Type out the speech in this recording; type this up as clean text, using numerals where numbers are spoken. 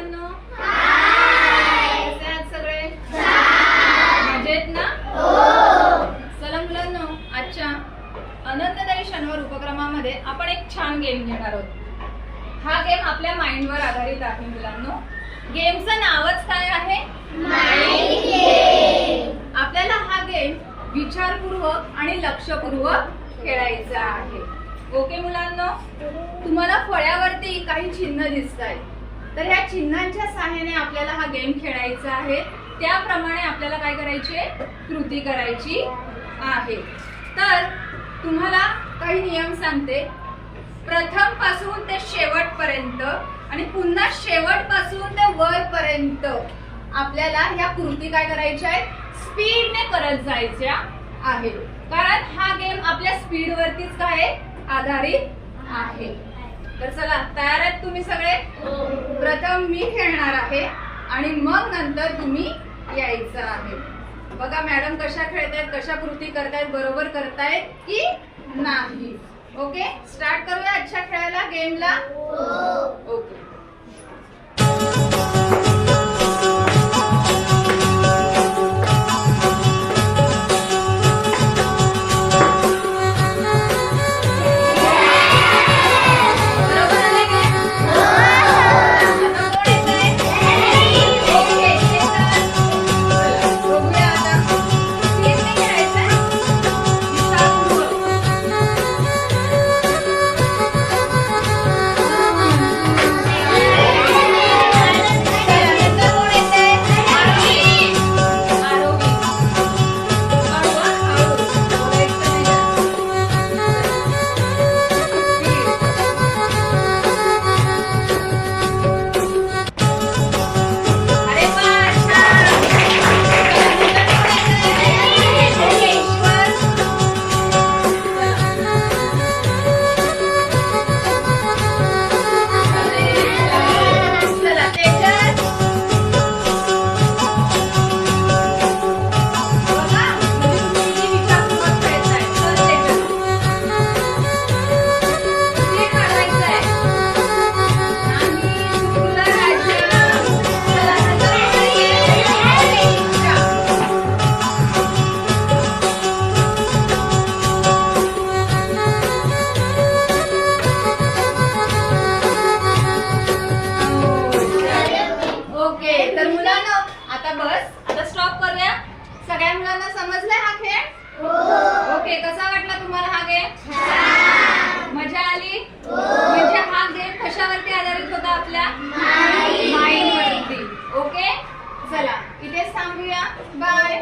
मुलांनो? कसे आहात सगळे? मजेत ना? चला मुलांनो, आजच्या आनंददायी शनिवार उपक्रमामध्ये आपण एक छान गेम घेणार आहोत. हा गेम आपल्या माइंडवर आधारित आहे मुलांनो. गेमचं नावच काय आहे? Mind game. आपल्याला हा गेम विचारपूर्वक आणि लक्षपूर्वक खेळायचा आहे. ओके मुलांनो, तुम्हाला फळ्यावरती काही चिन्ह दिसत आहेत, तर ह्या चिन्हांच्या सहाय्याने आपल्याला हा गेम खेळायचा आहे. त्याप्रमाणे आपल्याला काय करायची आहे? कृती करायची आहे. तर तुम्हाला काही नियम सांगते. प्रथम पासून ते शेवटपर्यंत आणि पुन्हा शेवटपासून ते वरपर्यंत आपल्याला ह्या कृती काय करायच्या आहेत? स्पीडने करत जायच्या आहेत. कारण हा गेम आपल्या स्पीड वरतीच काय आधारित आहे. तर चला, तयार आहेत तुम्ही सगळे? प्रथम मी खेळणार आहे आणि मग नंतर तुम्ही यायचं आहे. बघा मॅडम कशा खेळतायत, कशा कृती करतायत, बरोबर करतायत की नाही. ओके, स्टार्ट करूया आजच्या खेळायला, गेमला. ओके. सगळ्या मुलांना समजलाय हा खेळ? ओके, कसा वाटला तुम्हाला हा गेम? मजा आली? म्हणजे हा गेम कशावरती आधारित होता? आपल्या माइंड वरती. ओके, चला इथेच थांबूया. बाय.